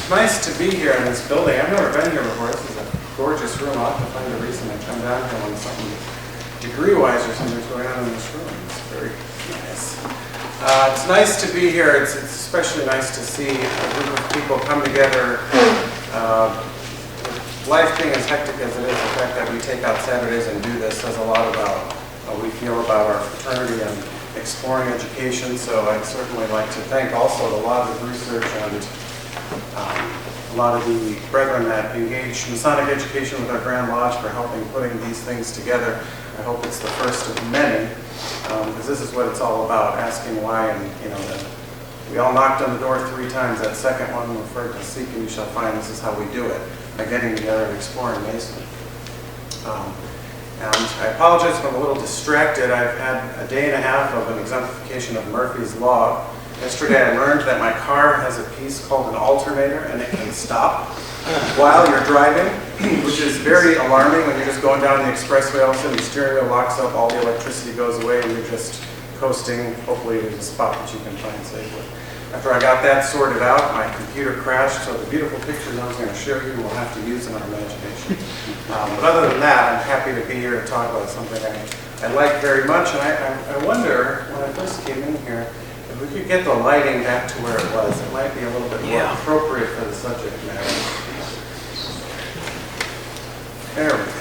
It's nice to be here in this building. I've never been here before. This is a gorgeous room. I'll have to find a reason to come down here when something degree-wise or something's going on in this room. It's very nice. It's nice to be here. It's especially nice to see a group of people come together. Life being as hectic as it is, the fact that we take out Saturdays and do this says a lot about how we feel about our fraternity and exploring education. So I'd certainly like to thank also a lot of the research and a lot of the brethren that engage Masonic education with our Grand Lodge for helping putting these things together. I hope it's the first of many, because this is what it's all about, asking why. And we all knocked on the door 3 times. That second one referred to seek and you shall find. This is how we do it, by getting together and exploring Masonry. And I apologize if I'm a little distracted. I've had a day and a half of an exemplification of Murphy's Law. Yesterday I learned that my car has a piece called an alternator and it can stop while you're driving, which is very alarming when you're just going down the expressway. All of a sudden the steering wheel locks up, all the electricity goes away, and you're just coasting, hopefully to a spot that you can find safely. After I got that sorted out, my computer crashed, so the beautiful pictures I was going to show you we'll have to use in our imagination. But other than that, I'm happy to be here to talk about something I like very much. And I wonder, when I first came in here, if we could get the lighting back to where it was. It might be a little bit more appropriate for the subject matter. There we go.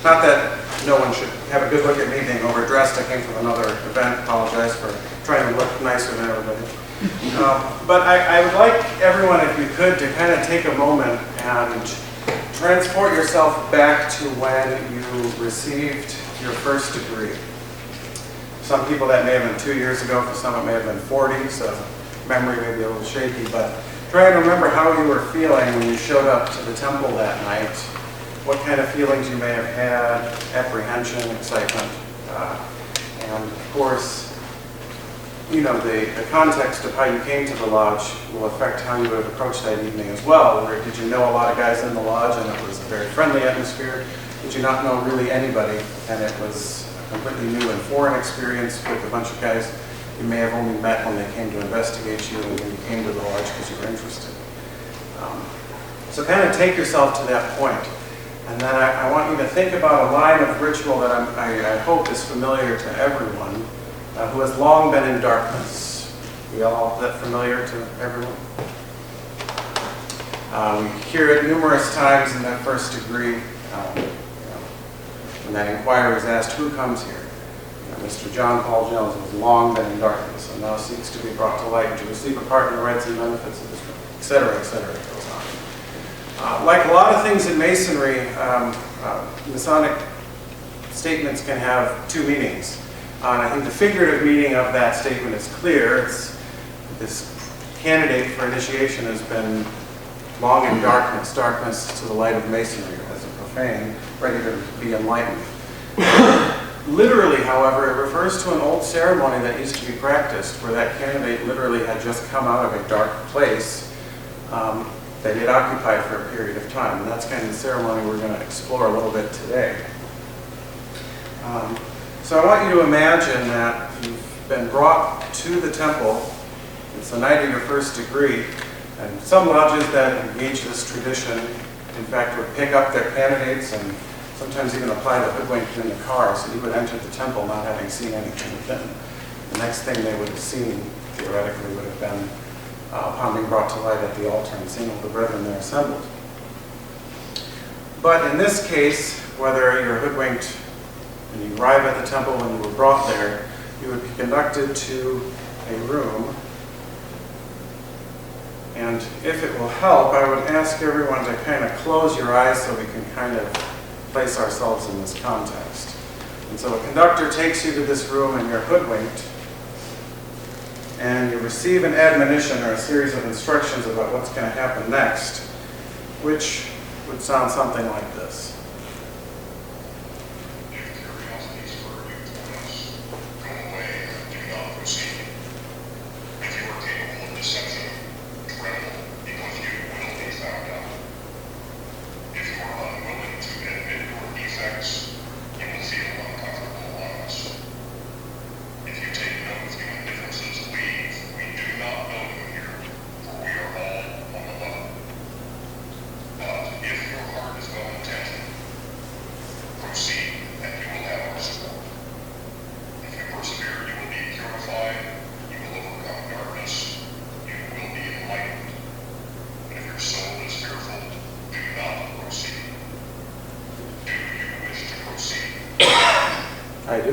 Not that no one should have a good look at me being overdressed. I came from another event. Apologize for trying to look nicer than everybody. But I would like everyone, if you could, to kind of take a moment and transport yourself back to when you received your first degree. Some people that may have been 2 years ago, for some it may have been 40, so memory may be a little shaky, but try and remember how you were feeling when you showed up to the temple that night, what kind of feelings you may have had, apprehension, excitement, and of course, the context of how you came to the lodge will affect how you would have approached that evening as well. Or did you know a lot of guys in the lodge and it was a very friendly atmosphere? Did you not know really anybody and it was a completely new and foreign experience with a bunch of guys you may have only met when they came to investigate you and when you came to the lodge because you were interested? So kind of take yourself to that point. And then I want you to think about a line of ritual that I hope is familiar to everyone who has long been in darkness. We all that familiar to everyone? We hear it numerous times in that first degree. When that inquirer is asked, who comes here? Mr. John Paul Jones has long been in darkness and now seeks to be brought to light and to receive a part in the rights and benefits of this room, etc., etc. It goes on. Like a lot of things in Masonry, Masonic statements can have 2 meanings. I think the figurative meaning of that statement is clear. This candidate for initiation has been long in darkness to the light of Masonry as a profane, ready to be enlightened. Literally, however, it refers to an old ceremony that used to be practiced where that candidate literally had just come out of a dark place that he had occupied for a period of time. And that's kind of the ceremony we're going to explore a little bit today. So I want you to imagine that you've been brought to the temple. It's the night of your first degree, and some lodges that engage this tradition, in fact, would pick up their candidates and sometimes even apply the hoodwink in the car, so you would enter the temple not having seen anything within. The next thing they would have seen, theoretically, would have been upon being brought to light at the altar and seeing all the brethren there assembled. But in this case, whether you're hoodwinked and you arrive at the temple when you were brought there, you would be conducted to a room. And if it will help, I would ask everyone to kind of close your eyes so we can kind of place ourselves in this context. And so a conductor takes you to this room and you're hoodwinked, and you receive an admonition or a series of instructions about what's going to happen next, which would sound something like this. terrified, you will overcome darkness, you will be enlightened. But if your soul is fearful, do not proceed. Do you wish to proceed? I do.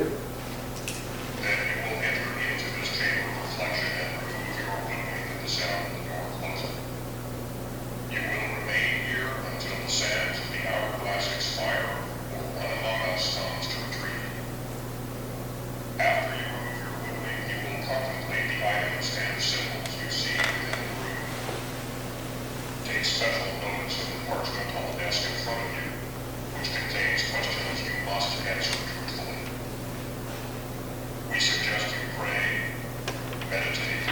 Then you will enter into this chamber of reflection and remove your woodwing at the sound of the door closing. You will remain here until the sands of the hourglass expire or one among us comes to retrieve you. After you remove your woodwing, you will contemplate the items and symbols you see within the room. Take special notice of the parchment on the desk in front of you, which contains questions you must answer truthfully. We suggest you pray, meditate,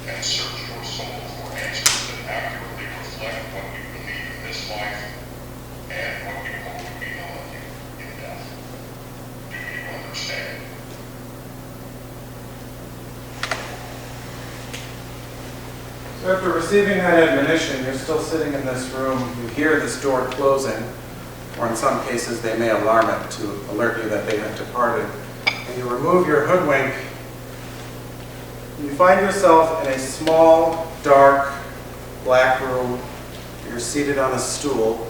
and search your soul for answers that accurately reflect what you believe in this life and what you hope to be known of you in death. Do you understand? So after receiving that admonition, you're still sitting in this room, you hear this door closing, or in some cases they may alarm it to alert you that they have departed. And you remove your hoodwink, you find yourself in a small, dark, black room. You're seated on a stool.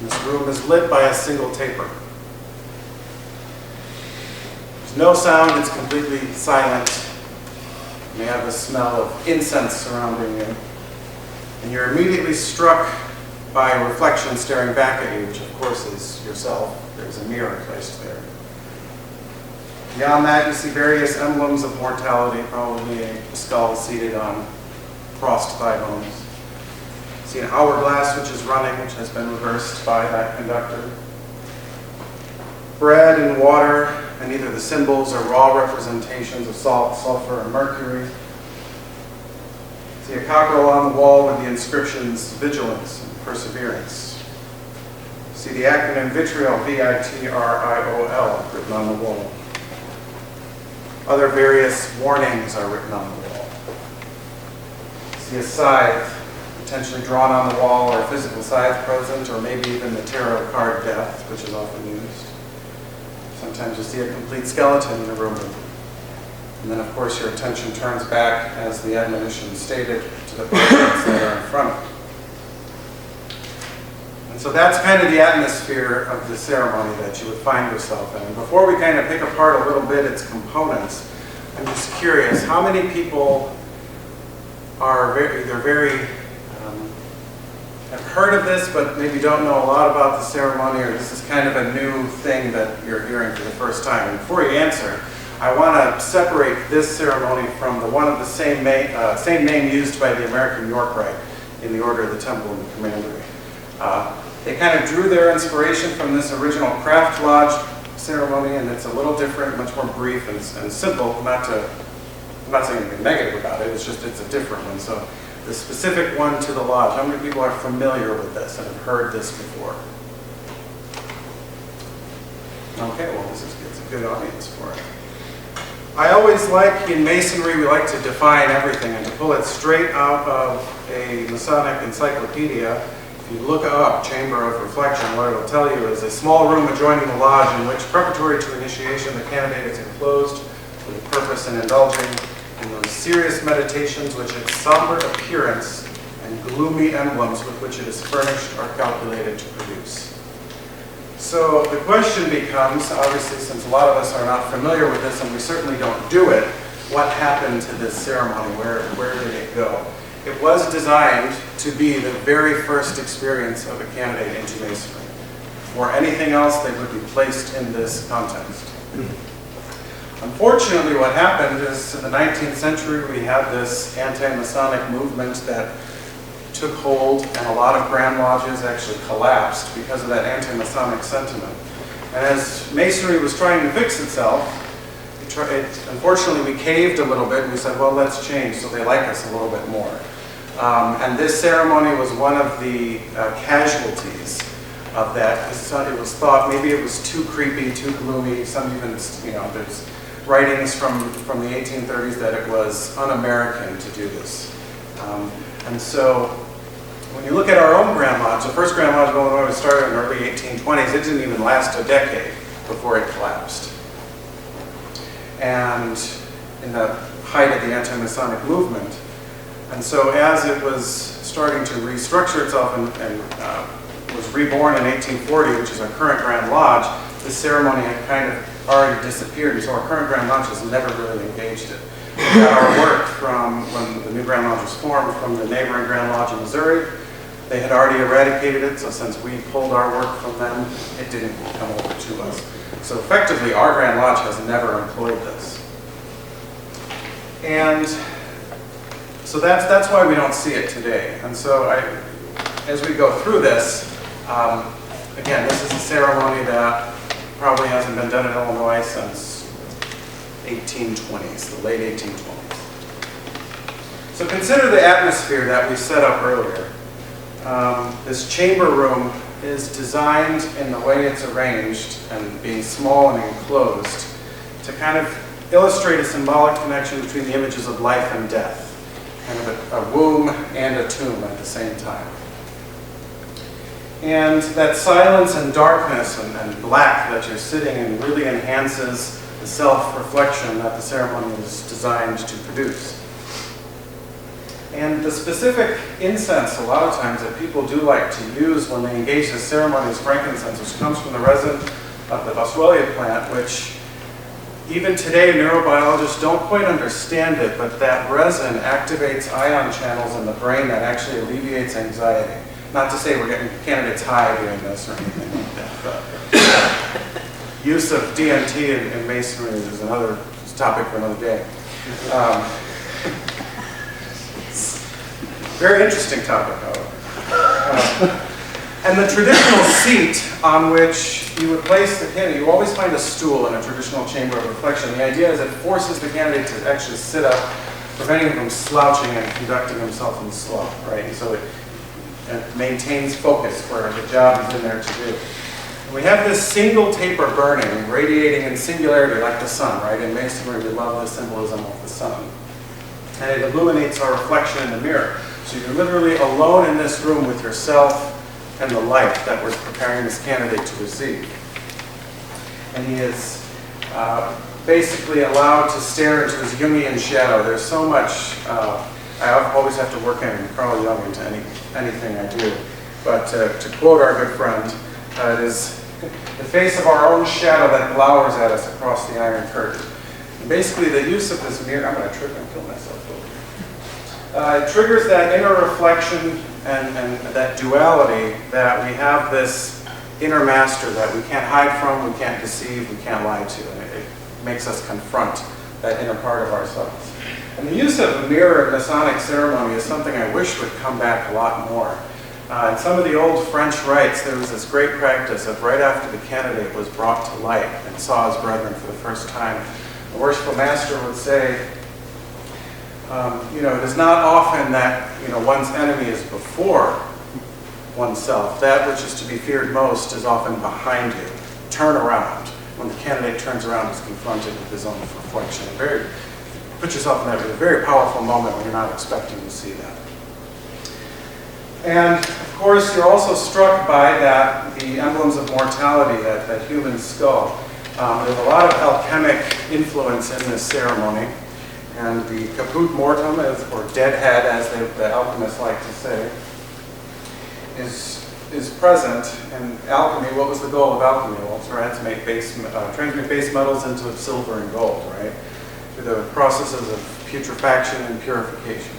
This room is lit by a single taper. There's no sound, it's completely silent. You may have the smell of incense surrounding you. And you're immediately struck by a reflection staring back at you, which of course is yourself. There's a mirror placed there. Beyond that, you see various emblems of mortality, probably a skull seated on crossed thigh bones. You see an hourglass which is running, which has been reversed by that conductor. Bread and water, and either the symbols or raw representations of salt, sulfur, and mercury. See a cockerel on the wall with the inscriptions vigilance and perseverance. See the acronym vitriol, V-I-T-R-I-O-L, written on the wall. Other various warnings are written on the wall. See a scythe, potentially drawn on the wall, or a physical scythe present, or maybe even the tarot card death, which is often used. Sometimes you see a complete skeleton in the room. And then, of course, your attention turns back, as the admonition stated, to the portraits that are in front of you. And so that's kind of the atmosphere of the ceremony that you would find yourself in. Before we kind of pick apart a little bit its components, I'm just curious, how many people are have heard of this, but maybe don't know a lot about the ceremony, or this is kind of a new thing that you're hearing for the first time? And before you answer, I want to separate this ceremony from the one of the same name used by the American York Rite in the Order of the Temple and the Commandery. They kind of drew their inspiration from this original Craft Lodge ceremony, and it's a little different, much more brief and simple. I'm not saying anything negative about it, it's a different one. So the specific one to the lodge, how many people are familiar with this and have heard this before? Okay, well, it's a good audience for it. I always like, in Masonry, we like to define everything and to pull it straight out of a Masonic encyclopedia. If you look up Chamber of Reflection, what it'll tell you is a small room adjoining the lodge in which, preparatory to initiation, the candidate is enclosed with a purpose in indulging in those serious meditations which its somber appearance and gloomy emblems with which it is furnished are calculated to produce. So the question becomes, obviously, since a lot of us are not familiar with this and we certainly don't do it, what happened to this ceremony? Where did it go? It was designed to be the very first experience of a candidate into Masonry. For anything else, they would be placed in this context. Unfortunately, what happened is in the 19th century, we had this anti-Masonic movement that took hold, and a lot of Grand Lodges actually collapsed because of that anti-Masonic sentiment. And as Masonry was trying to fix itself, unfortunately we caved a little bit and we said, well, let's change so they like us a little bit more. And this ceremony was one of the casualties of that. It was thought maybe it was too creepy, too gloomy. Some even, there's writings from the 1830s that it was un-American to do this. And so when you look at our own Grand Lodge, the first Grand Lodge of Illinois was started in the early 1820s. It didn't even last a decade before it collapsed. And in the height of the anti-Masonic movement. And so as it was starting to restructure itself and was reborn in 1840, which is our current Grand Lodge, this ceremony had kind of already disappeared, and so our current Grand Lodge has never really engaged it. We got our work from when the new Grand Lodge was formed from the neighboring Grand Lodge in Missouri. They had already eradicated it, so since we pulled our work from them, it didn't come over to us. So effectively, our Grand Lodge has never employed this. And so that's why we don't see it today. And so as we go through this, again, this is a ceremony that probably hasn't been done in Illinois since 1820s, the late 1820s. So consider the atmosphere that we set up earlier. This chamber room is designed in the way it's arranged and being small and enclosed to kind of illustrate a symbolic connection between the images of life and death, kind of a womb and a tomb at the same time. And that silence and darkness and black that you're sitting in really enhances the self-reflection that the ceremony is designed to produce. And the specific incense, a lot of times, that people do like to use when they engage this ceremony is frankincense, which comes from the resin of the boswellia plant, which even today neurobiologists don't quite understand it, but that resin activates ion channels in the brain that actually alleviates anxiety. Not to say we're getting candidates high doing this or anything like that, but use of DMT in masonry is another topic for another day. Very interesting topic, however. And the traditional seat on which you would place the candidate, you always find a stool in a traditional chamber of reflection. The idea is it forces the candidate to actually sit up, preventing him from slouching and conducting himself in slow, right? And so it maintains focus for the job he's in there to do. And we have this single taper burning, radiating in singularity like the sun, right? In masonry, we love the symbolism of the sun. And it illuminates our reflection in the mirror. So you're literally alone in this room with yourself and the light that we're preparing this candidate to receive. And he is basically allowed to stare into his Jungian shadow. There's so much, I always have to work in Carl Jung into anything I do. But to quote our good friend, it is the face of our own shadow that glowers at us across the iron curtain. And basically the use of this mirror, I'm going to trip and kill myself over here. It triggers that inner reflection and that duality that we have this inner master that we can't hide from, we can't deceive, we can't lie to. And it makes us confront that inner part of ourselves. And the use of a mirror in Masonic ceremony is something I wish would come back a lot more. In some of the old French rites, there was this great practice of right after the candidate was brought to light and saw his brethren for the first time, the worshipful master would say, it is not often that one's enemy is before oneself. That which is to be feared most is often behind you. Turn around. When the candidate turns around, he's confronted with his own reflection. Put yourself in that very powerful moment when you're not expecting to see that. And of course, you're also struck by the emblems of mortality, that human skull. There's a lot of alchemic influence in this ceremony. And the caput mortem, or dead head, as the alchemists like to say, is present. In alchemy, what was the goal of alchemy? Well, to transmute base metals into silver and gold, right? Through the processes of putrefaction and purification.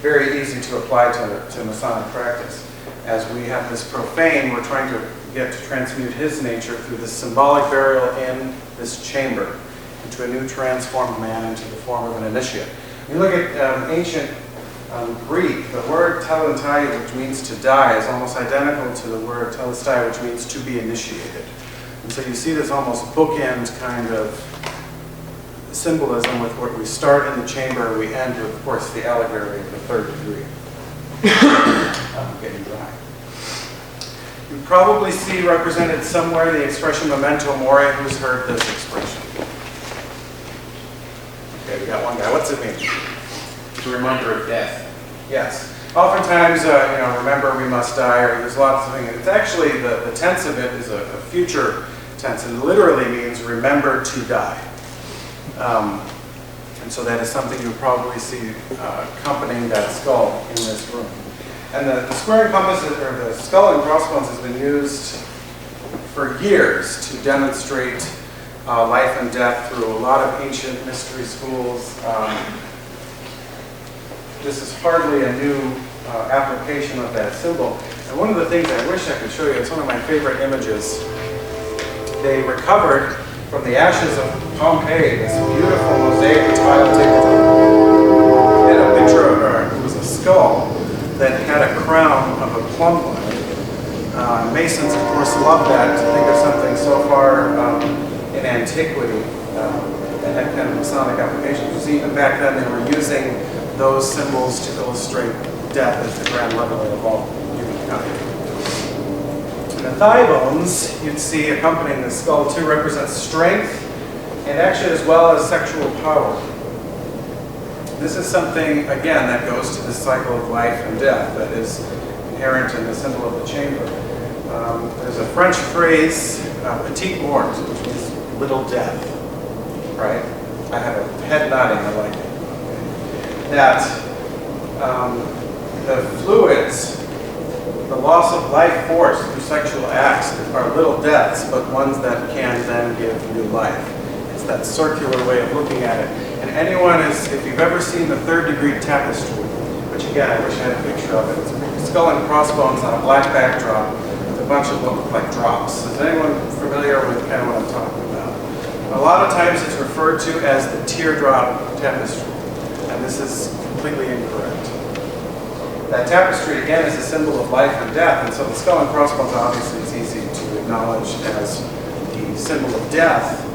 Very easy to apply to Masonic practice. As we have this profane, we're trying to get to transmute his nature through this symbolic burial in this chamber, into a new transformed man, into the form of an initiate. When you look at ancient Greek, the word telantai, which means to die, is almost identical to the word telestai, which means to be initiated. And so you see this almost bookend kind of symbolism with where we start in the chamber, we end with, of course, the allegory of the third degree. I'm getting dry. You probably see represented somewhere the expression Memento Mori. Who's heard this expression? Okay, we got one guy. What's it mean? To remember death. Yes. Oftentimes, remember we must die, or there's lots of things. It's actually, the tense of it is a future tense, and literally means remember to die. And so that is something you'll probably see accompanying that skull in this room. And the square and compass, or the skull and crossbones, has been used for years to demonstrate life and death through a lot of ancient mystery schools. This is hardly a new application of that symbol. And one of the things I wish I could show you, it's one of my favorite images. They recovered from the ashes of Pompeii this beautiful mosaic tile tabletop. And a picture of her, it was a skull that had a crown of a plumb line. Masons, of course, love that, to think of something so far in antiquity that had kind of Masonic applications. You see, even back then they were using those symbols to illustrate death as the grand leveler of all humankind. The thigh bones, you'd see accompanying the skull too, represent strength and actually as well as sexual power. This is something, again, that goes to the cycle of life and death that is inherent in the symbol of the chamber. There's a French phrase, petite mort, which means little death, right? I have a head nodding, I like it. That the fluids, the loss of life force through sexual acts are little deaths, but ones that can then give new life. It's that circular way of looking at it. And anyone is, if you've ever seen the Third Degree Tapestry, which again, I wish I had a picture of it, it's a skull and crossbones on a black backdrop with a bunch of what look like drops. Is anyone familiar with kind of what I'm talking about? A lot of times it's referred to as the Teardrop Chemistry, and this is completely incorrect. That tapestry, again, is a symbol of life and death, and so the skull and crossbones obviously is easy to acknowledge as the symbol of death.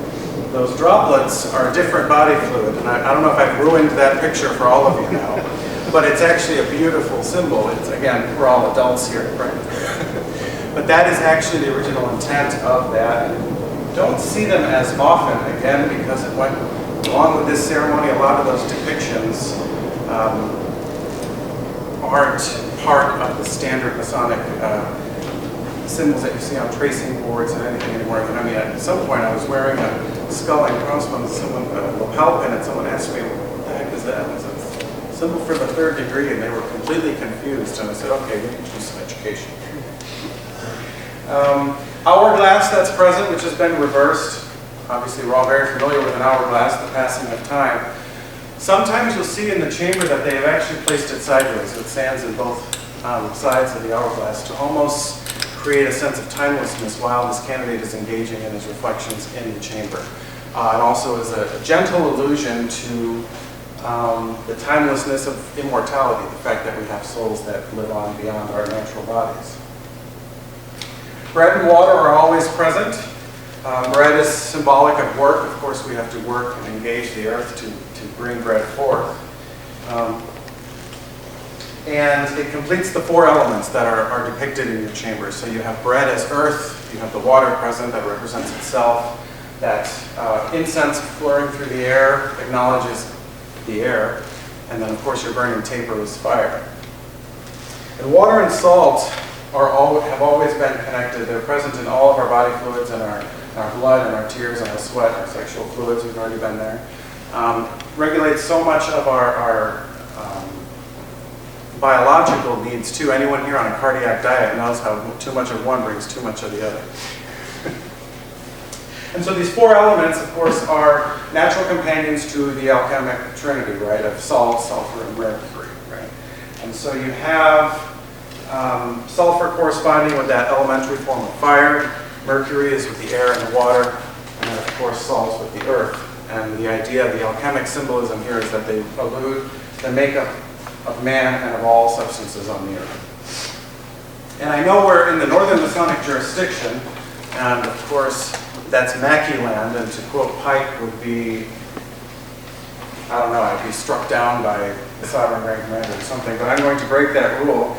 Those droplets are different body fluid, and I don't know if I've ruined that picture for all of you now, but it's actually a beautiful symbol. It's, again, we're all adults here, right? But that is actually the original intent of that. And don't see them as often, again, because it went along with this ceremony. A lot of those depictions aren't part of the standard Masonic symbols that you see on tracing boards and anything anymore. I mean, at some point I was wearing a skull and crossbones, someone, a lapel pin, and someone asked me, what the heck is that? And I said, it's a symbol for the third degree, and they were completely confused. And I said, okay, we need to do some education. Hourglass that's present, which has been reversed. Obviously, we're all very familiar with an hourglass, the passing of time. Sometimes you'll see in the chamber that they have actually placed it sideways. It stands in both sides of the hourglass to almost create a sense of timelessness while this candidate is engaging in his reflections in the chamber. And also is a gentle allusion to the timelessness of immortality, the fact that we have souls that live on beyond our natural bodies. Bread and water are always present. Bread is symbolic of work. Of course, we have to work and engage the earth to bring bread forth. And it completes the four elements that are depicted in your chamber. So you have bread as earth, you have the water present that represents itself, that incense flowing through the air acknowledges the air, and then of course your burning taper is fire. And water and salt have always been connected. They're present in all of our body fluids and our blood and our tears and our sweat, our sexual fluids, we've already been there. Regulates so much of our biological needs too. Anyone here on a cardiac diet knows how too much of one brings too much of the other. And so these four elements, of course, are natural companions to the alchemic trinity, right, of salt, sulfur, and mercury, right? And so you have sulfur corresponding with that elementary form of fire, mercury is with the air and the water, and then, of course, salt with the earth. And the idea, the alchemic symbolism here is that they allude the makeup of man and of all substances on the earth. And I know we're in the Northern Masonic jurisdiction, and of course, that's Mackey land, and to quote Pike would be, I don't know, I'd be struck down by the Sovereign Grand Commander or something, but I'm going to break that rule.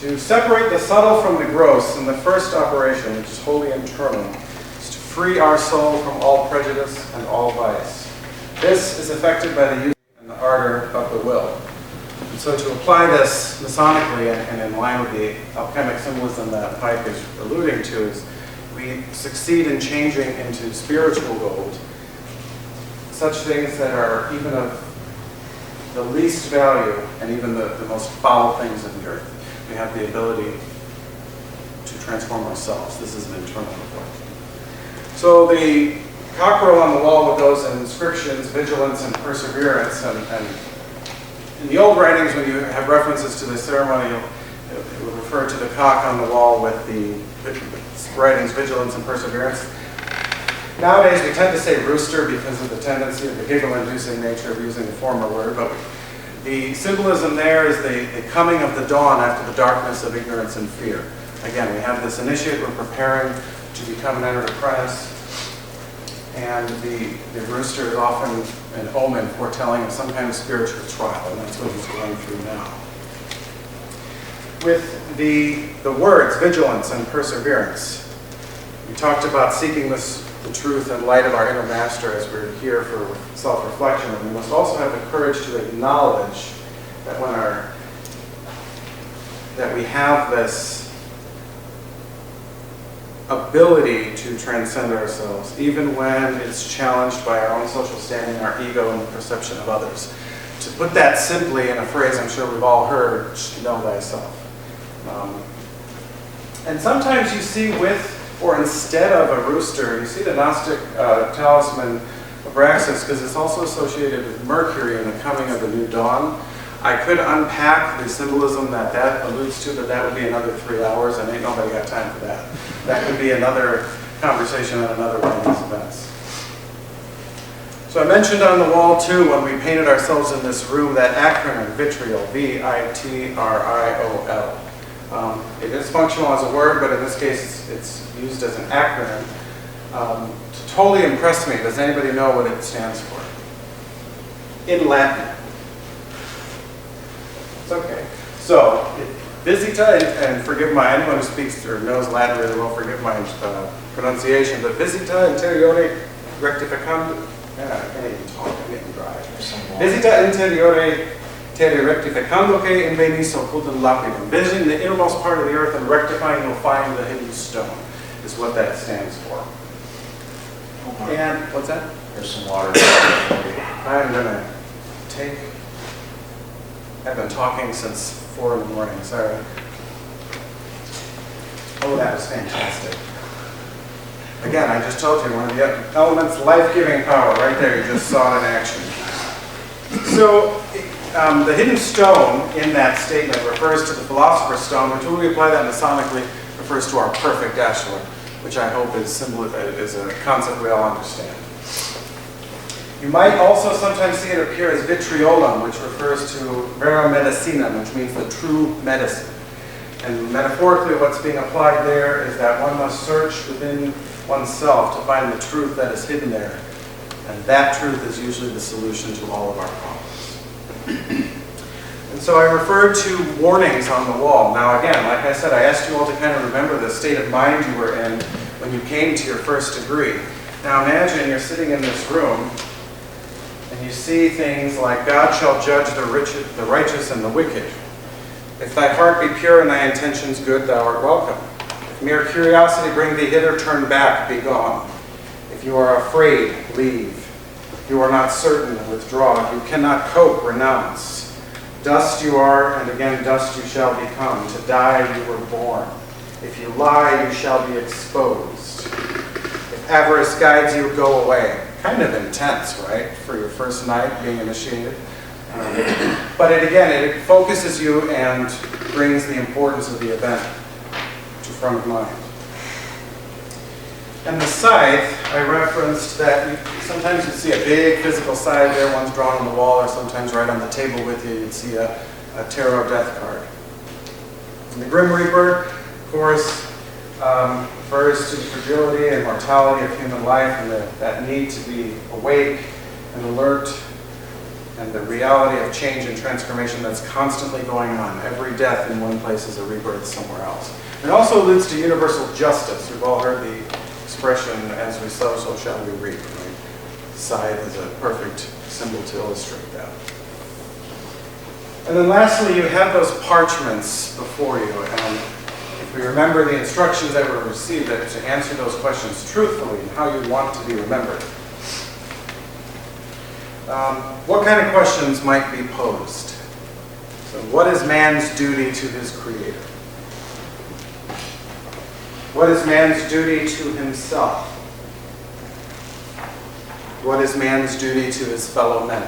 To separate the subtle from the gross in the first operation, which is wholly internal, is to free our soul from all prejudice and all vice. This is effected by the use and the ardor of the will. And so to apply this Masonically and in line with the alchemic symbolism that Pike is alluding to is we succeed in changing into spiritual gold such things that are even of the least value and even the most foul things in the earth. We have the ability to transform ourselves. This is an internal reflection. So the cockerel on the wall with those inscriptions, vigilance and perseverance, and in the old writings, when you have references to this ceremony, it will refer to the cock on the wall with the writings, vigilance and perseverance. Nowadays, we tend to say rooster because of the tendency of the giggle-inducing nature of using the former word, but the symbolism there is the coming of the dawn after the darkness of ignorance and fear. Again, we have this initiate, we're preparing to become an entered apprentice, and the rooster is often an omen foretelling of some kind of spiritual trial, and that's what he's going through now. With the words, vigilance and perseverance, we talked about seeking the truth and light of our inner master as we're here for self-reflection, and we must also have the courage to acknowledge that that we have this ability to transcend ourselves, even when it's challenged by our own social standing, our ego, and the perception of others. To put that simply in a phrase I'm sure we've all heard, know thyself. And sometimes you see with or instead of a rooster, you see the Gnostic talisman Abraxas, because it's also associated with Mercury and the coming of the new dawn. I could unpack the symbolism that alludes to, but that would be another 3 hours, and ain't nobody got time for that. That could be another conversation at another one of these events. So I mentioned on the wall, too, when we painted ourselves in this room, that acronym, vitriol, V-I-T-R-I-O-L. It is functional as a word, but in this case, it's used as an acronym. To totally impress me, does anybody know what it stands for? In Latin. It's okay. So, visita, and forgive anyone who speaks or knows Latin really well, forgive my pronunciation, but visita interiore rectificando, I can't even talk, I'm getting dry. Visita interiore terre rectificando que in venis occultum lapidum. Visiting the innermost part of the earth and rectifying, you'll find the hidden stone, is what that stands for. Omar, And, what's that? there's some water. I'm going to I've been talking since 4 in the morning, sorry. Oh, that was fantastic. Again, I just told you, one of the elements, life-giving power, right there, you just saw it in action. So, the hidden stone in that statement refers to the Philosopher's Stone, which when we apply that Masonically refers to our perfect ashlar, which I hope is a concept we all understand. You might also sometimes see it appear as vitriolum, which refers to vera medicinam, which means the true medicine. And metaphorically, what's being applied there is that one must search within oneself to find the truth that is hidden there. And that truth is usually the solution to all of our problems. And so I referred to warnings on the wall. Now again, like I said, I asked you all to kind of remember the state of mind you were in when you came to your first degree. Now imagine you're sitting in this room and you see things like, God shall judge the righteous and the wicked. If thy heart be pure and thy intentions good, thou art welcome. If mere curiosity bring thee hither, turn back, be gone. If you are afraid, leave. If you are not certain, withdraw. If you cannot cope, renounce. Dust you are, and again dust you shall become. To die you were born. If you lie, you shall be exposed. If avarice guides you, go away. Kind of intense, right, for your first night being initiated. But it focuses you and brings the importance of the event to front of mind. And the scythe, I referenced that sometimes you see a big physical scythe there, one's drawn on the wall, or sometimes right on the table with you, you'd see a tarot death card. And the Grim Reaper, of course, refers to the fragility and mortality of human life and that need to be awake and alert and the reality of change and transformation that's constantly going on. Every death in one place is a rebirth somewhere else. It also alludes to universal justice. We've all heard the expression, as we sow, so shall we reap. Right? Scythe is a perfect symbol to illustrate that. And then lastly, you have those parchments before you. And if we remember the instructions that were received, that to answer those questions truthfully and how you want to be remembered. what kind of questions might be posed? So what is man's duty to his creator? What is man's duty to himself? What is man's duty to his fellow men?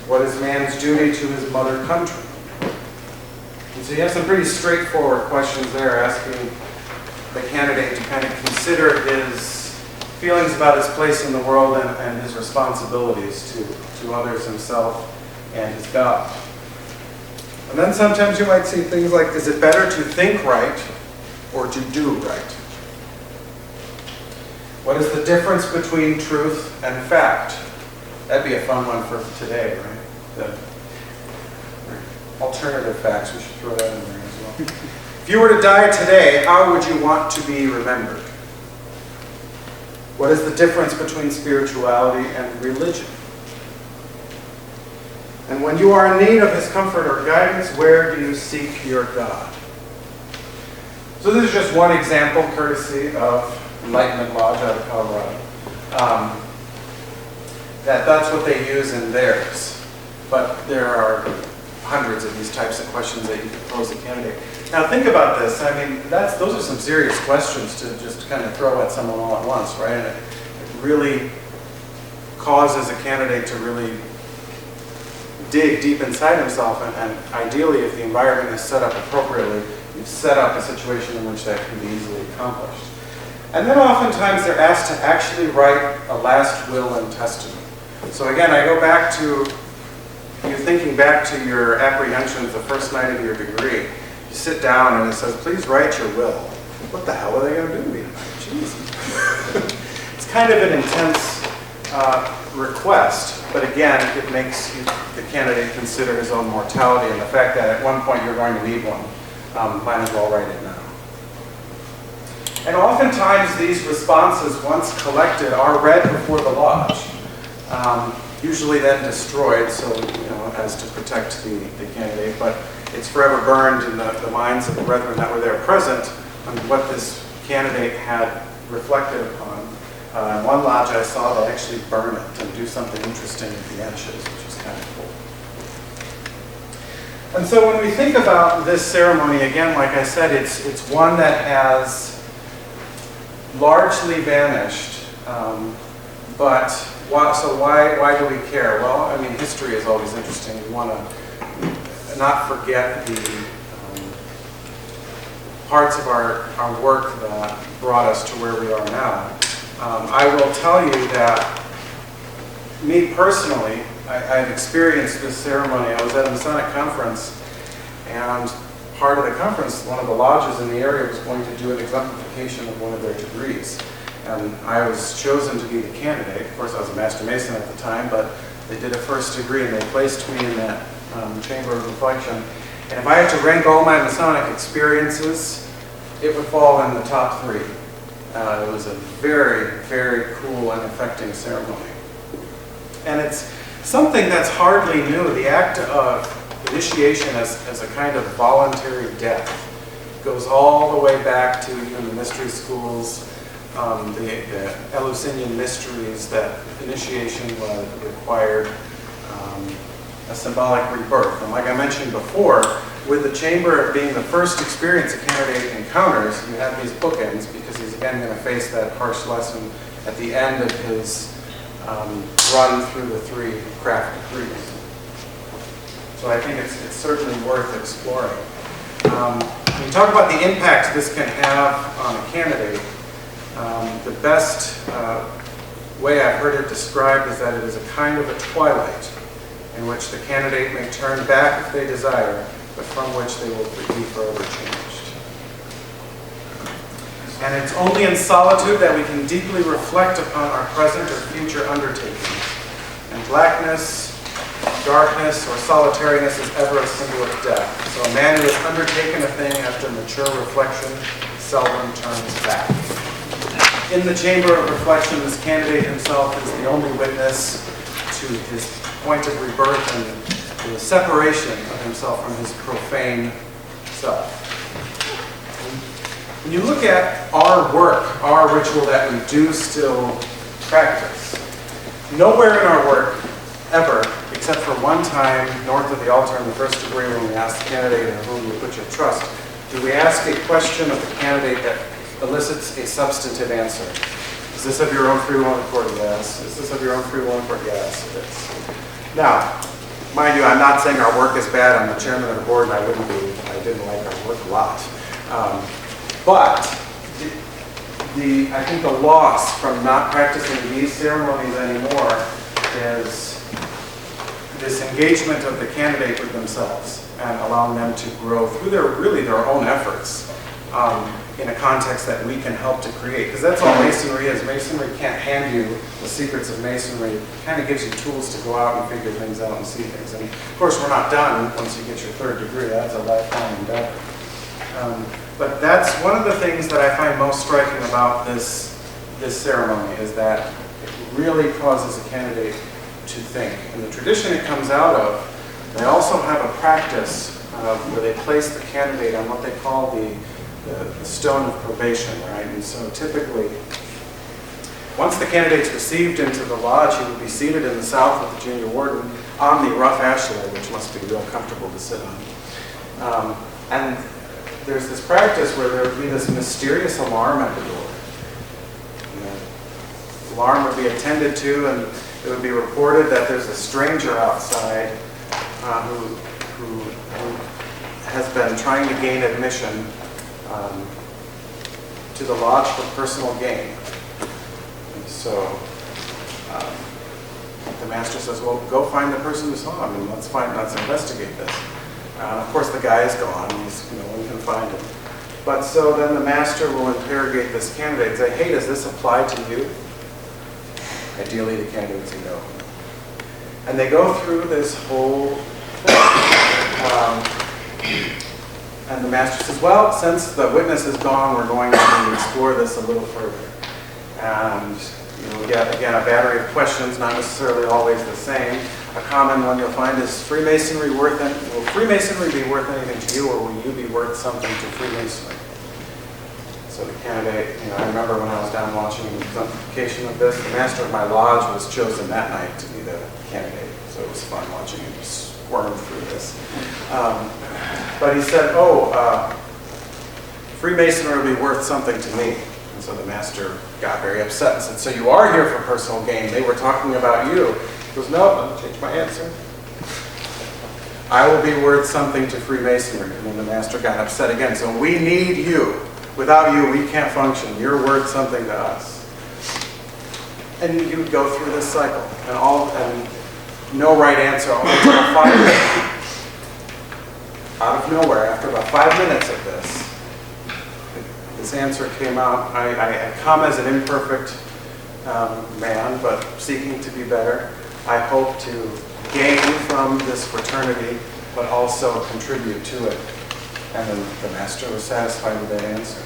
What is man's duty to his mother country? And so you have some pretty straightforward questions there asking the candidate to kind of consider his feelings about his place in the world and his responsibilities to others, himself, and his God. And then sometimes you might see things like, is it better to think right or to do right? What is the difference between truth and fact? That'd be a fun one for today, right? The alternative facts, we should throw that in there as well. If you were to die today, how would you want to be remembered? What is the difference between spirituality and religion? And when you are in need of his comfort or guidance, where do you seek your God? So this is just one example, courtesy of Enlightenment Lodge out of Colorado. That's what they use in theirs. But there are hundreds of these types of questions that you could pose a candidate. Now think about this. I mean, those are some serious questions to just kind of throw at someone all at once, right? And it really causes a candidate to really dig deep inside himself, and ideally, if the environment is set up appropriately, you've set up a situation in which that can be easily accomplished. And then oftentimes they're asked to actually write a last will and testament. So again, I go back to you thinking back to your apprehensions the first night of your degree. You sit down and it says, please write your will. What the hell are they going to do to me tonight? Jeez. It's kind of an intense request, but again, it makes the candidate consider his own mortality and the fact that at one point you're going to need one. Might as well write it now. And oftentimes these responses, once collected, are read before the lodge. Usually then destroyed, so as to protect the candidate, but it's forever burned in the minds of the brethren that were there present on what this candidate had reflected upon. In one lodge I saw they actually burn it and do something interesting with the ashes, which is kind of cool. And so when we think about this ceremony, again, like I said, it's one that has largely vanished, but why do we care? Well, I mean, history is always interesting. We want to not forget the parts of our work that brought us to where we are now. I will tell you that me personally, I've experienced this ceremony. I was at a Masonic conference, and part of the conference, one of the lodges in the area was going to do an exemplification of one of their degrees. And I was chosen to be the candidate. Of course, I was a Master Mason at the time, but they did a first degree and they placed me in that chamber of reflection. And if I had to rank all my Masonic experiences, it would fall in the top 3. It was a very, very cool and affecting ceremony. And it's something that's hardly new. The act of initiation as a kind of voluntary death goes all the way back to even the mystery schools, the Eleusinian mysteries, that initiation was required a symbolic rebirth. And like I mentioned before, with the chamber being the first experience a candidate encounters, you have these bookends because he's again going to face that harsh lesson at the end of his run through the 3 craft degrees. So I think it's certainly worth exploring. When you talk about the impact this can have on a candidate, the best way I've heard it described is that it is a kind of a twilight in which the candidate may turn back if they desire, but from which they will be forever changed. And it's only in solitude that we can deeply reflect upon our present or future undertakings. And blackness, darkness, or solitariness is ever a symbol of death. So a man who has undertaken a thing after mature reflection seldom turns back. In the chamber of reflection, this candidate himself is the only witness to his point of rebirth and the separation of himself from his profane self. When you look at our work, our ritual that we do still practice, nowhere in our work, ever, except for one time north of the altar in the first degree when we ask the candidate in whom you put your trust, do we ask a question of the candidate that elicits a substantive answer. Is this of your own free will and accord? Yes. Is this of your own free will and accord? Yes, it is. Now, mind you, I'm not saying our work is bad. I'm the chairman of the board, and I wouldn't be. I didn't like our work a lot. But I think the loss from not practicing these ceremonies anymore is this engagement of the candidate with themselves and allowing them to grow through their own efforts in a context that we can help to create. Because that's all Masonry is. Masonry can't hand you the secrets of Masonry. It kind of gives you tools to go out and figure things out and see things. And of course, we're not done once you get your third degree. That's a lifelong endeavor. But that's one of the things that I find most striking about this ceremony is that it really causes a candidate to think. And the tradition it comes out of, they also have a practice where they place the candidate on what they call the Stone of Probation, right? And so typically, once the candidate's received into the lodge, he will be seated in the south with the junior warden on the rough ashlar, which must be real comfortable to sit on. And there's this practice where there would be this mysterious alarm at the door. The alarm would be attended to, and it would be reported that there's a stranger outside who has been trying to gain admission to the lodge for personal gain. And so the master says, well, go find the person who saw him and let's investigate this. Of course, the guy is gone. No one can find him. But so then the master will interrogate this candidate and say, hey, does this apply to you? Ideally, the candidate would say no. And they go through this whole thing. And the master says, well, since the witness is gone, we're going to explore this a little further. And we get, again, a battery of questions, not necessarily always the same. A common one you'll find is, Freemasonry worth anything? Will Freemasonry be worth anything to you, or will you be worth something to Freemasonry? So the candidate, I remember when I was down watching the exemplification of this, the master of my lodge was chosen that night to be the candidate. So it was fun watching him squirm through this. But he said, Freemasonry will be worth something to me. And so the master got very upset and said, so you are here for personal gain. They were talking about you. He goes, no, I'll change my answer. I will be worth something to Freemasonry. And then the master got upset again. So we need you. Without you, we can't function. You're worth something to us. And you would go through this cycle. And no right answer. Only about 5 minutes. Out of nowhere, after about 5 minutes of this answer came out. I come as an imperfect man, but seeking to be better. I hope to gain from this fraternity, but also contribute to it. And then the master was satisfied with that answer.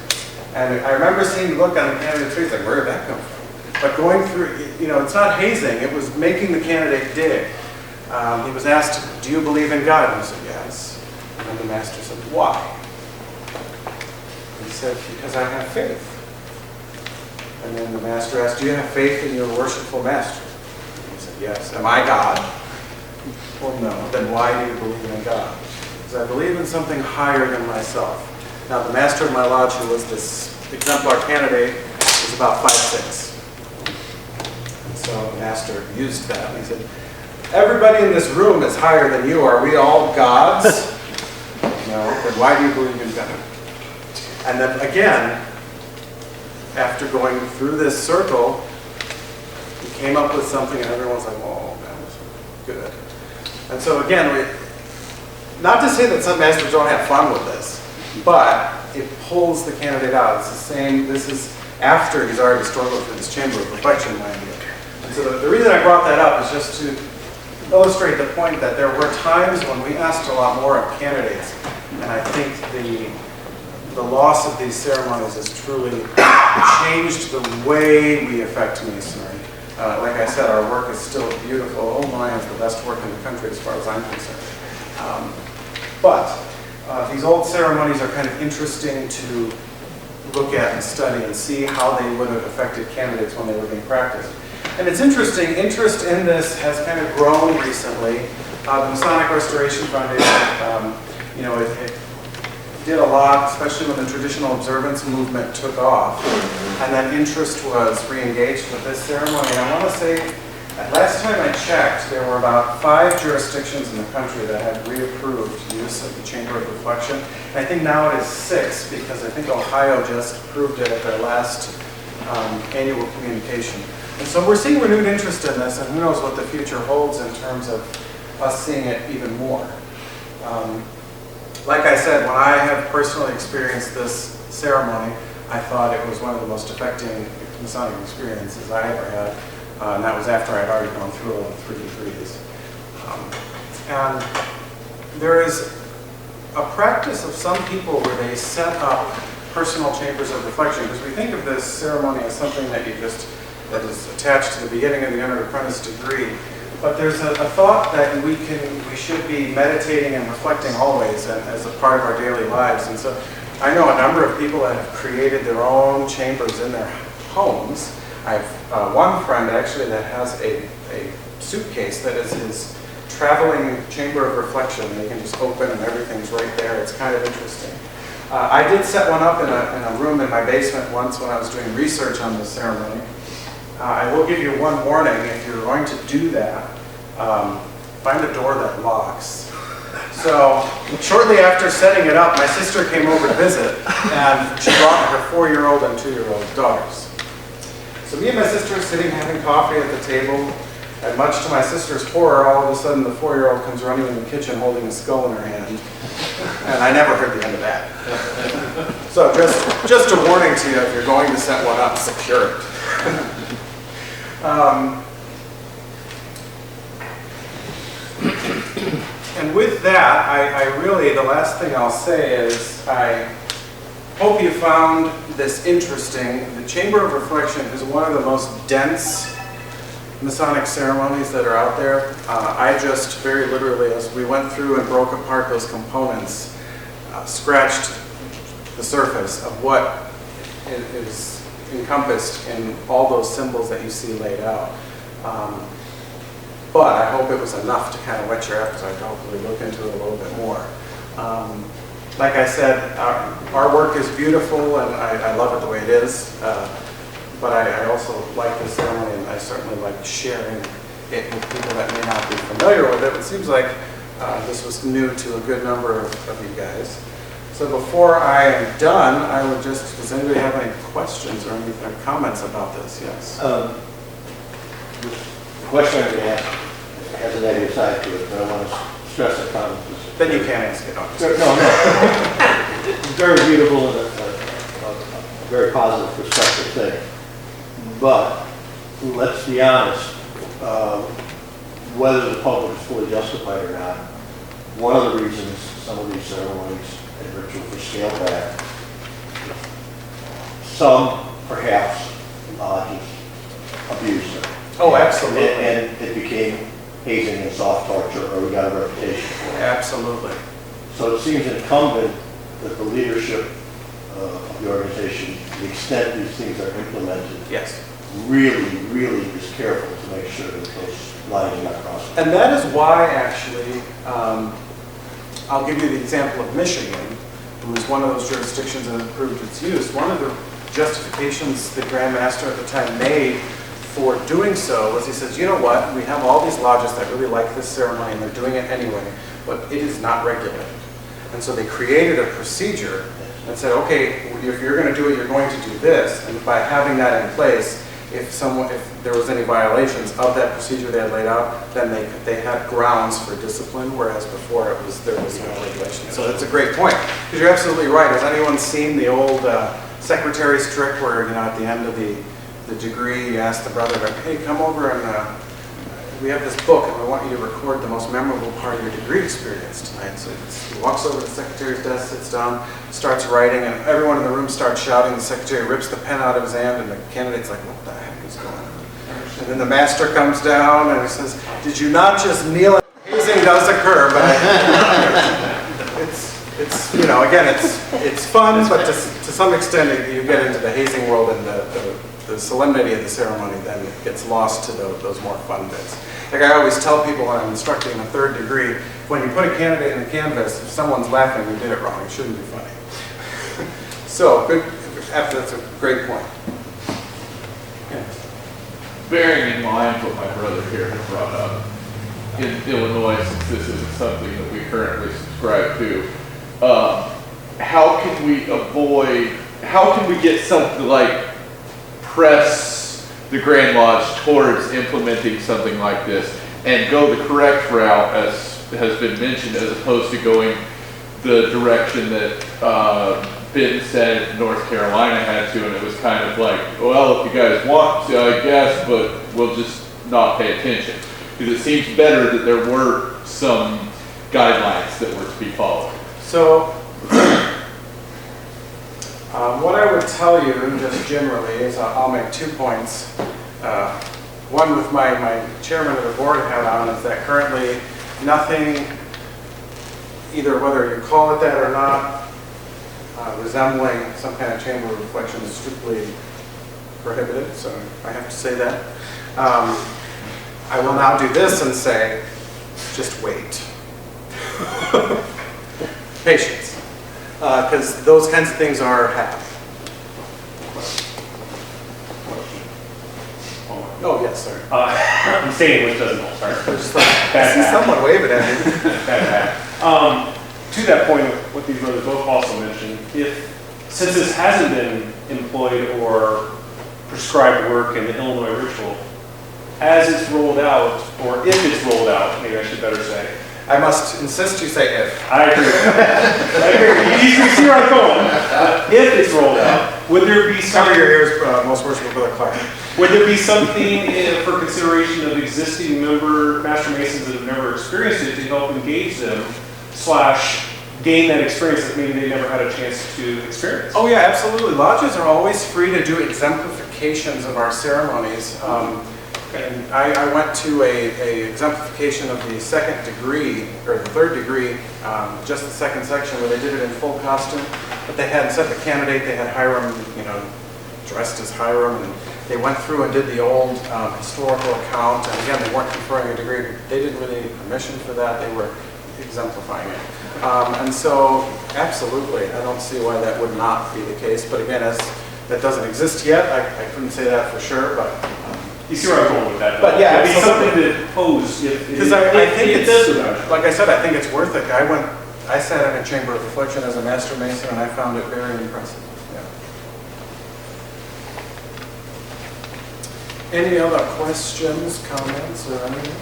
And I remember seeing the look on the candidate's face, like, where did that come from? But going through, it's not hazing. It was making the candidate dig. He was asked, do you believe in God? And he said, yes. And then the master said, why? He said, because I have faith. And then the master asked, do you have faith in your worshipful master? And he said, yes. Am I God? Well, no. Then why do you believe in God? Because I believe in something higher than myself. Now, the master of my lodge, who was this exemplar candidate, was about 5'6". And so the master used that, and he said, everybody in this room is higher than you. Are we all gods? No. Then why do you believe in God? And then again, after going through this circle, he came up with something, and everyone's like, oh, that was good. And so again, not to say that some masters don't have fun with this, but it pulls the candidate out. It's the same, this is after he's already struggled through this chamber of reflection, mind you. And so the reason I brought that up is just to illustrate the point that there were times when we asked a lot more of candidates, and I think the loss of these ceremonies has truly changed the way we affect Masonry. Like I said, our work is still beautiful. Oh my, it's the best work in the country as far as I'm concerned. But these old ceremonies are kind of interesting to look at and study and see how they would have affected candidates when they were being practiced. And it's interesting, interest in this has kind of grown recently. The Masonic Restoration Foundation, you know, it did a lot, especially when the traditional observance movement took off. And then interest was re-engaged with this ceremony. And I want to say, last time I checked, there were about 5 jurisdictions in the country that had reapproved use of the Chamber of Reflection. And I think now it is 6, because I think Ohio just approved it at their last annual communication. And so we're seeing renewed interest in this, and who knows what the future holds in terms of us seeing it even more. Like I said, when I have personally experienced this ceremony, I thought it was one of the most affecting Masonic experiences I ever had. And that was after I'd already gone through all the 3 degrees. And there is a practice of some people where they set up personal chambers of reflection, because we think of this ceremony as something that that is attached to the beginning of the Entered Apprentice degree. But there's a thought that we should be meditating and reflecting always as a part of our daily lives. And so I know a number of people that have created their own chambers in their homes. I have one friend actually that has a suitcase that is his traveling chamber of reflection. They can just open and everything's right there. It's kind of interesting. I did set one up in a room in my basement once when I was doing research on the ceremony. I will give you one warning: if you're going to do that, find a door that locks. So shortly after setting it up, my sister came over to visit, and she brought her 4-year-old and 2-year-old daughters. So me and my sister are sitting having coffee at the table, and much to my sister's horror, all of a sudden the 4-year-old comes running in the kitchen holding a skull in her hand. And I never heard the end of that. So just a warning to you, if you're going to set one up, secure it. And with that, I really, the last thing I'll say is I hope you found this interesting. The Chamber of Reflection is one of the most dense Masonic ceremonies that are out there. I just very literally, as we went through and broke apart those components, scratched the surface of what is encompassed in all those symbols that you see laid out. But I hope it was enough to kind of whet your appetite to hopefully look into it a little bit more. Like I said, our work is beautiful, and I love it the way it is. But I also like this ceremony, and I certainly like sharing it with people that may not be familiar with it. It seems like this was new to a good number of you guys. So before I am done, I would just, does anybody have any questions or any comments about this? Yes? The question I'm going to ask has a negative side to it, but I want to stress the comment. Then you can't ask it. No. It's very beautiful and a very positive perspective thing. But let's be honest, whether the public is fully justified or not, one of the reasons some of these ceremonies and rituals are scaled back, some perhaps lodges abused them. Oh, absolutely. And it became hazing and soft torture, or we got a reputation for it. Absolutely. So it seems incumbent that the leadership of the organization, to the extent these things are implemented, Yes. really is careful to make sure that those lines are not crossed. And that is why, actually, I'll give you the example of Michigan, who was one of those jurisdictions that approved its use. One of the justifications the Grand Master at the time made for doing so was he says, you know what, we have all these lodges that really like this ceremony and they're doing it anyway, but it is not regulated. And so they created a procedure and said, okay, if you're going to do it, you're going to do this. And by having that in place, if there was any violations of that procedure they had laid out, then they had grounds for discipline, whereas before there was no regulation. So that's a great point, because you're absolutely right. Has anyone seen the old secretary's trick where, you know, at the end of the degree, you ask the brother, like, hey, come over and we have this book and we want you to record the most memorable part of your degree experience tonight. So he walks over to the secretary's desk, sits down, starts writing, and everyone in the room starts shouting. The secretary rips the pen out of his hand, and the candidate's like, what the heck is going on? And then the master comes down and he says, did you not just kneel? Hazing does occur, but it's you know, again, it's fun, but to some extent you get into the hazing world and the the solemnity of the ceremony then gets lost to those more fun bits. Like I always tell people when I'm instructing a third degree, when you put a candidate in a canvas, if someone's laughing, you did it wrong. It shouldn't be funny. So, good. That's a great point. Yeah. Bearing in mind what my brother here has brought up, in Illinois, since this isn't something that we currently subscribe to, how can we get something like press the Grand Lodge towards implementing something like this and go the correct route, as has been mentioned, as opposed to going the direction that Ben said North Carolina had to, and it was kind of like, well, if you guys want to, I guess, but we'll just not pay attention. Because it seems better that there were some guidelines that were to be followed. So, what I would tell you, just generally, is I'll make 2 points. One with my chairman of the board hat on is that currently nothing, either whether you call it that or not, resembling some kind of chamber of reflection is strictly prohibited, so I have to say that. I will now do this and say, just wait. Patience. Because those kinds of things are happening. Oh, yes, sir. I'm saying which doesn't all start. Just like, I see someone waving at me. To that point, what these brothers both also mentioned, since this hasn't been employed or prescribed work in the Illinois ritual, as it's rolled out, or if it's rolled out, maybe I should better say. I must insist you say if. I agree. I agree. You see where I'm going. If it's rolled out, would there be some... Cover your ears, most worshipful Brother Clark. Would there be something for consideration of existing Master Masons that have never experienced it to help engage them, / gain that experience that maybe they never had a chance to experience? Oh yeah, absolutely. Lodges are always free to do exemplifications of our ceremonies. And I went to a exemplification of the second degree, or the third degree, just the second section where they did it in full costume. But they had, instead of the candidate, they had Hiram, dressed as Hiram, and they went through and did the old historical account. And again, they weren't conferring a degree. They didn't really need permission for that. They were exemplifying it. And so, absolutely, I don't see why that would not be the case. But again, as that doesn't exist yet, I couldn't say that for sure, but... You see where I'm going with that? But yeah, it'd be something to pose because I think it does. Like I said, I think it's worth it. I sat in a chamber of reflection as a Master Mason, and I found it very impressive. Yeah. Any other questions, comments, or anything?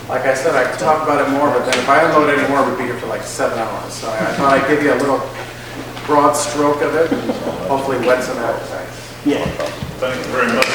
Like I said, I could talk about it more, but then if I unload any more, we'd be here for like 7 hours. So I thought I'd give you a little broad stroke of it, and hopefully whet some appetites. Yeah. Thank you very much.